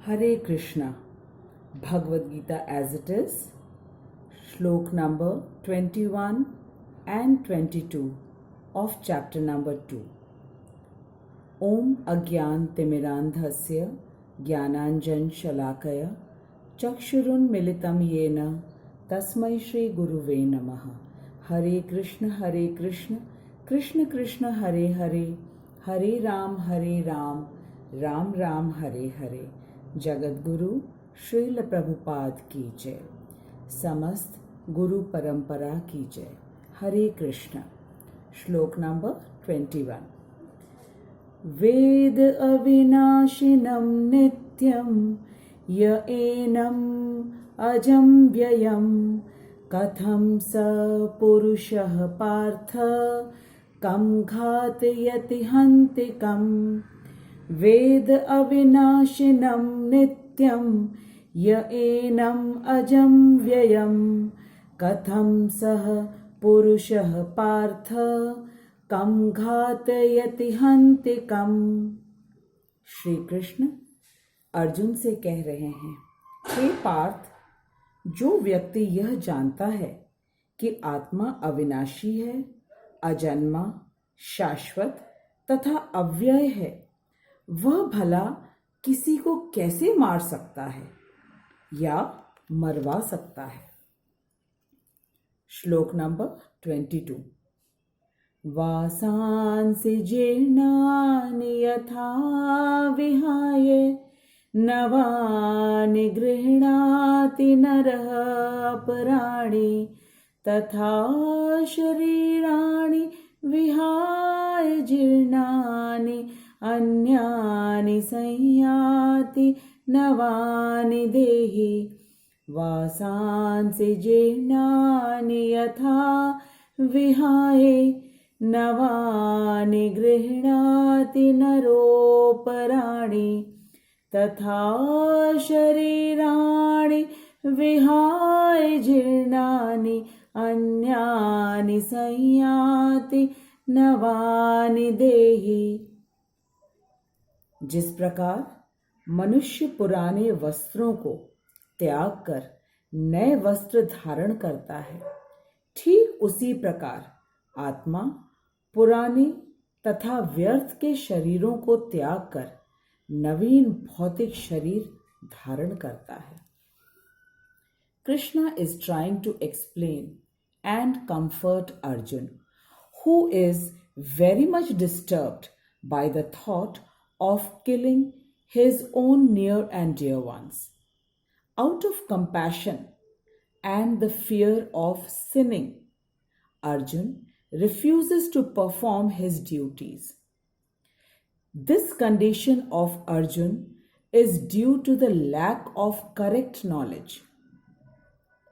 Hare Krishna, Bhagwat Gita as it is, Shlok number 21 and 22 of chapter number 2. Om Agyan Timirandhasya Jnananjan Shalakaya Chakshurun Militam Yena Tasmai Shri Guruve Namaha. Hare Krishna, Krishna Krishna, Hare Hare, Hare Ram, Ram Ram, Hare Hare. Jagat Guru Srila Prabhupada की जय, समस्त गुरु परंपरा की जय. हरे कृष्ण. श्लोक number 21. वेद अविनाशिनं नित्यं य एनम् अजं व्ययं कथं स पुरुषः पार्थ कं घातयति हन्तिकम्. वेद अविनाशिनं नित्यं य एनम् अजं व्ययं कथं सः पुरुषः पार्थ कं घातयति हन्तिकम्. श्री कृष्ण अर्जुन से कह रहे हैं, हे पार्थ, जो व्यक्ति यह जानता है कि आत्मा अविनाशी है, अजन्मा, शाश्वत तथा अव्यय है, वह भला किसी को कैसे मार सकता है या मरवा सकता है. श्लोक नंबर 22. वासांसि जीर्णानि यथा विहाय नवानि गृह्णाति नरः अपराणि तथा शरीराणि विहाय जीर्णानि अन्यानि संयाति नवानि देहि. वासांसि जीर्णानि यथा विहाय नवानि गृह्णाति नरोपराणि तथा शरीराणि विहाय जीर्णानि अन्यानि संयाति नवानि देहि. जिस प्रकार मनुष्य पुराने वस्त्रों को त्याग कर नए वस्त्र धारण करता है, ठीक उसी प्रकार आत्मा पुराने तथा व्यर्थ के शरीरों को त्याग कर नवीन भौतिक शरीर धारण करता है. Krishna is trying to explain and comfort Arjun, who is very much disturbed by the thought of killing his own near and dear ones. Out of compassion and the fear of sinning, Arjun refuses to perform his duties. This condition of Arjun is due to the lack of correct knowledge.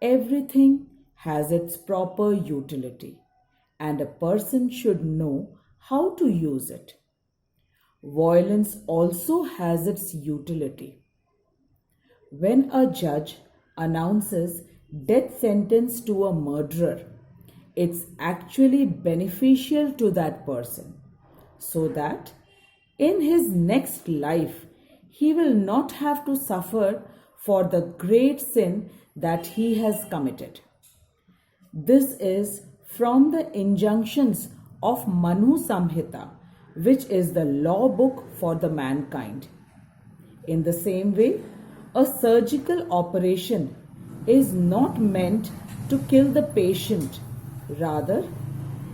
Everything has its proper utility, and a person should know how to use it. Violence also has its utility. When a judge announces death sentence to a murderer, it's actually beneficial to that person, so that in his next life he will not have to suffer for the great sin that he has committed. This is from the injunctions of Manu Samhita, which is the law book for the mankind. In the same way, a surgical operation is not meant to kill the patient. Rather,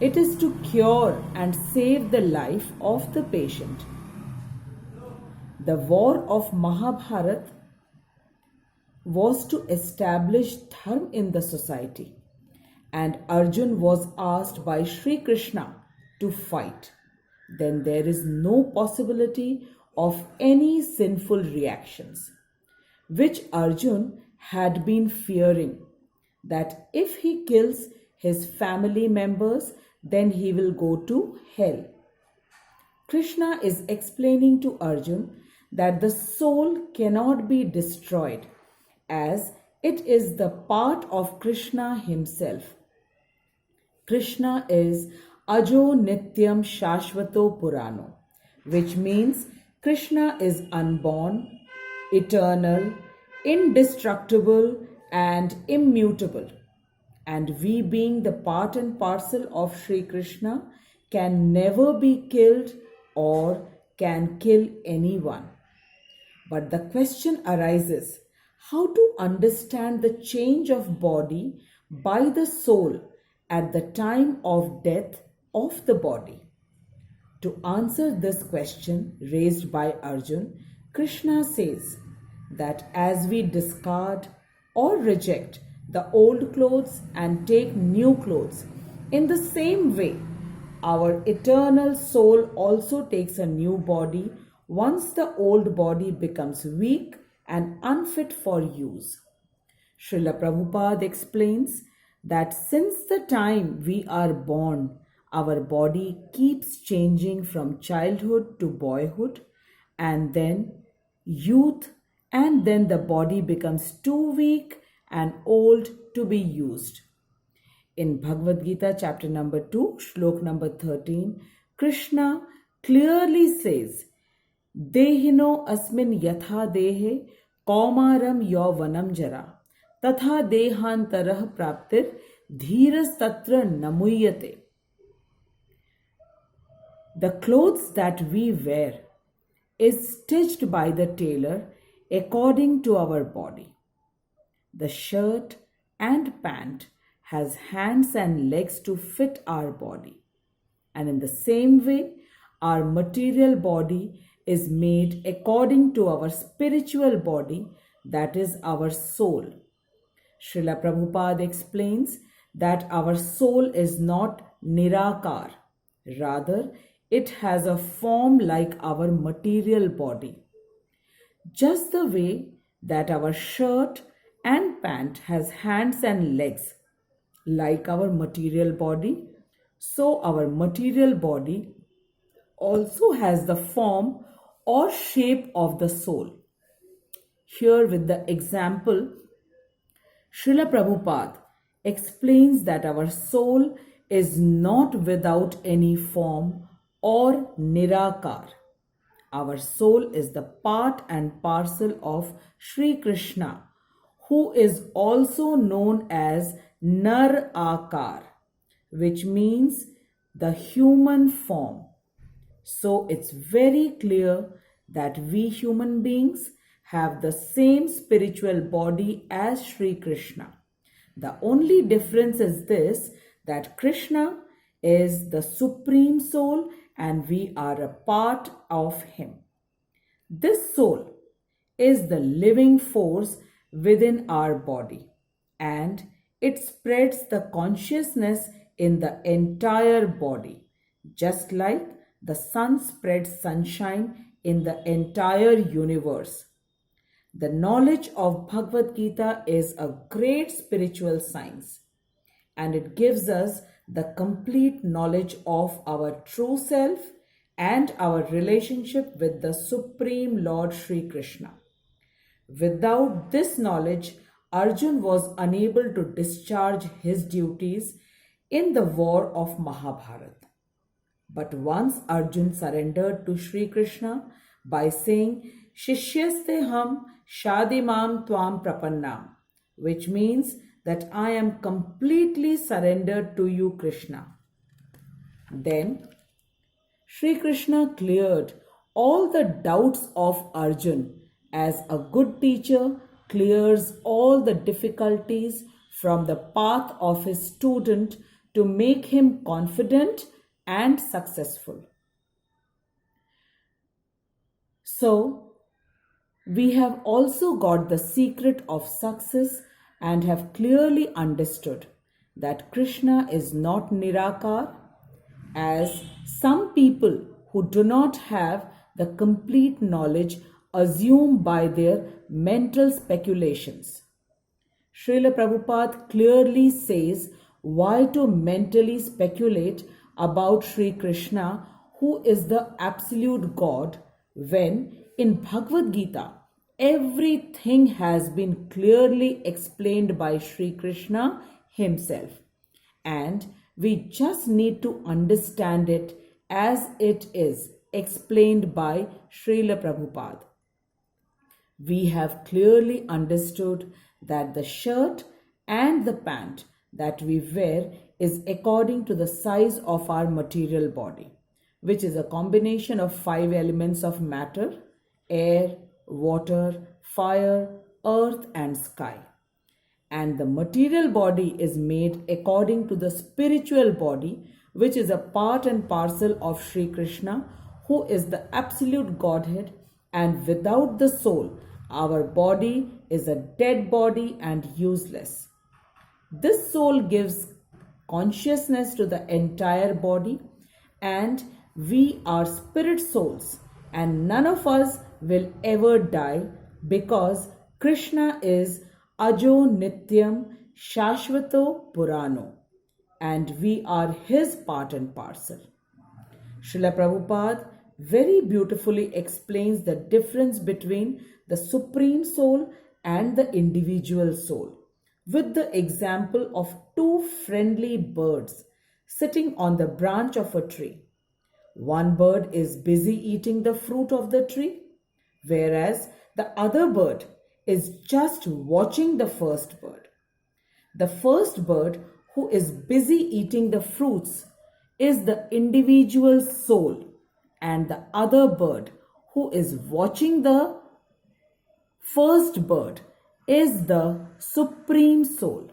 it is to cure and save the life of the patient. The war of Mahabharata was to establish dharma in the society, and Arjun was asked by Sri Krishna to fight. Then there is no possibility of any sinful reactions, which Arjun had been fearing, that if he kills his family members, then he will go to hell. Krishna is explaining to Arjun that the soul cannot be destroyed, as it is the part of Krishna himself. Krishna is Ajo Nityam Shashvato Purano, which means Krishna is unborn, eternal, indestructible, and immutable. And we, being the part and parcel of Sri Krishna, can never be killed or can kill anyone. But the question arises, how to understand the change of body by the soul at the time of death of the body? To answer this question raised by Arjun, Krishna says that as we discard or reject the old clothes and take new clothes, in the same way, our eternal soul also takes a new body once the old body becomes weak and unfit for use. Srila Prabhupada explains that since the time we are born, our body keeps changing from childhood to boyhood and then youth, and then the body becomes too weak and old to be used. In Bhagwat Gita, chapter number 2, Shlok number 13, Krishna clearly says, Dehino asmin yatha dehe kaumaram yauvanam jara tatha dehantarah praptir dhiras tatra namuyate. The clothes that we wear is stitched by the tailor according to our body. The shirt and pant has hands and legs to fit our body. And in the same way, our material body is made according to our spiritual body, that is our soul. Srila Prabhupada explains that our soul is not nirakar, rather, it has a form like our material body. Just the way that our shirt and pant has hands and legs like our material body, so our material body also has the form or shape of the soul. Here, with the example, Srila Prabhupada explains that our soul is not without any form or nirakar. Our soul is the part and parcel of Sri Krishna, who is also known as Nar Akar, which means the human form. So it's very clear that we human beings have the same spiritual body as Sri Krishna. The only difference is this, that Krishna is the supreme soul and we are a part of him. This soul is the living force within our body and it spreads the consciousness in the entire body, just like the sun spreads sunshine in the entire universe. The knowledge of Bhagavad Gita is a great spiritual science and it gives us the complete knowledge of our true self and our relationship with the Supreme Lord Sri Krishna. Without this knowledge, Arjun was unable to discharge his duties in the war of Mahabharata. But once Arjun surrendered to Sri Krishna by saying, Shishyaste ham shadimam tvam prapannam, which means that I am completely surrendered to you, Krishna. Then Sri Krishna cleared all the doubts of Arjun as a good teacher clears all the difficulties from the path of his student to make him confident and successful. So, we have also got the secret of success and have clearly understood that Krishna is not Nirakar, as some people who do not have the complete knowledge assume by their mental speculations. Srila Prabhupada clearly says why to mentally speculate about Sri Krishna, who is the absolute God, when in Bhagavad Gita everything has been clearly explained by Sri Krishna himself, and we just need to understand it as it is explained by Srila Prabhupada. we have clearly understood that the shirt and the pant that we wear is according to the size of our material body, which is a combination of five elements of matter: air, water, fire, earth, and sky. And the material body is made according to the spiritual body, which is a part and parcel of Sri Krishna, who is the absolute Godhead. And without the soul, our body is a dead body and useless. This soul gives consciousness to the entire body, and we are spirit souls, and none of us will ever die, because Krishna is Ajo Nityam Shashvato Purano, and we are his part and parcel. Srila Prabhupada very beautifully explains the difference between the supreme soul and the individual soul with the example of two friendly birds sitting on the branch of a tree. One bird is busy eating the fruit of the tree, whereas the other bird is just watching the first bird. The first bird, who is busy eating the fruits, is the individual soul, and the other bird, who is watching the first bird, is the supreme soul.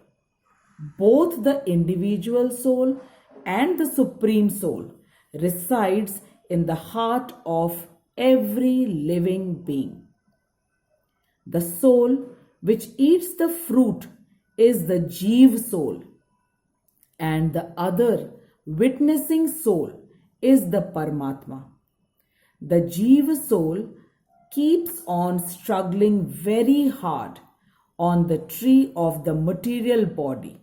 Both the individual soul and the supreme soul resides in the heart of every living being. The soul which eats the fruit is the Jeev soul, and the other witnessing soul is the Paramatma. The Jeev soul keeps on struggling very hard on the tree of the material body,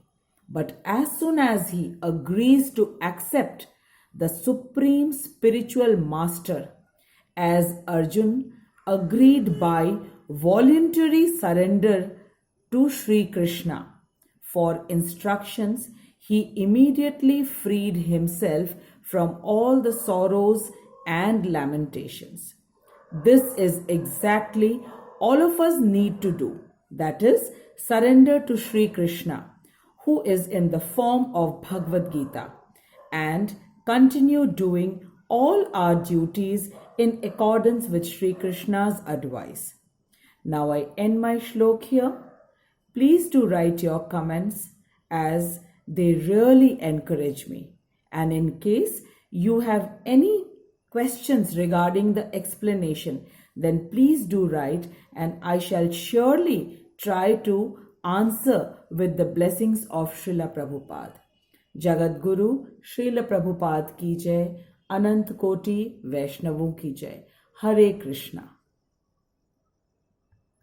but as soon as he agrees to accept the supreme spiritual master, as Arjun agreed by voluntary surrender to Sri Krishna for instructions, he immediately freed himself from all the sorrows and lamentations. This is exactly all of us need to do, that is, surrender to Sri Krishna, who is in the form of Bhagwat Gita, and continue doing all our duties in accordance with Sri Krishna's advice. Now I end my shlok here. Please do write your comments, as they really encourage me. And in case you have any questions regarding the explanation, then please do write, and I shall surely try to answer with the blessings of Srila Prabhupada. Jagat Guru Srila Prabhupada ki jai, Anant Koti Vaishnavon ki jai. Hare Krishna.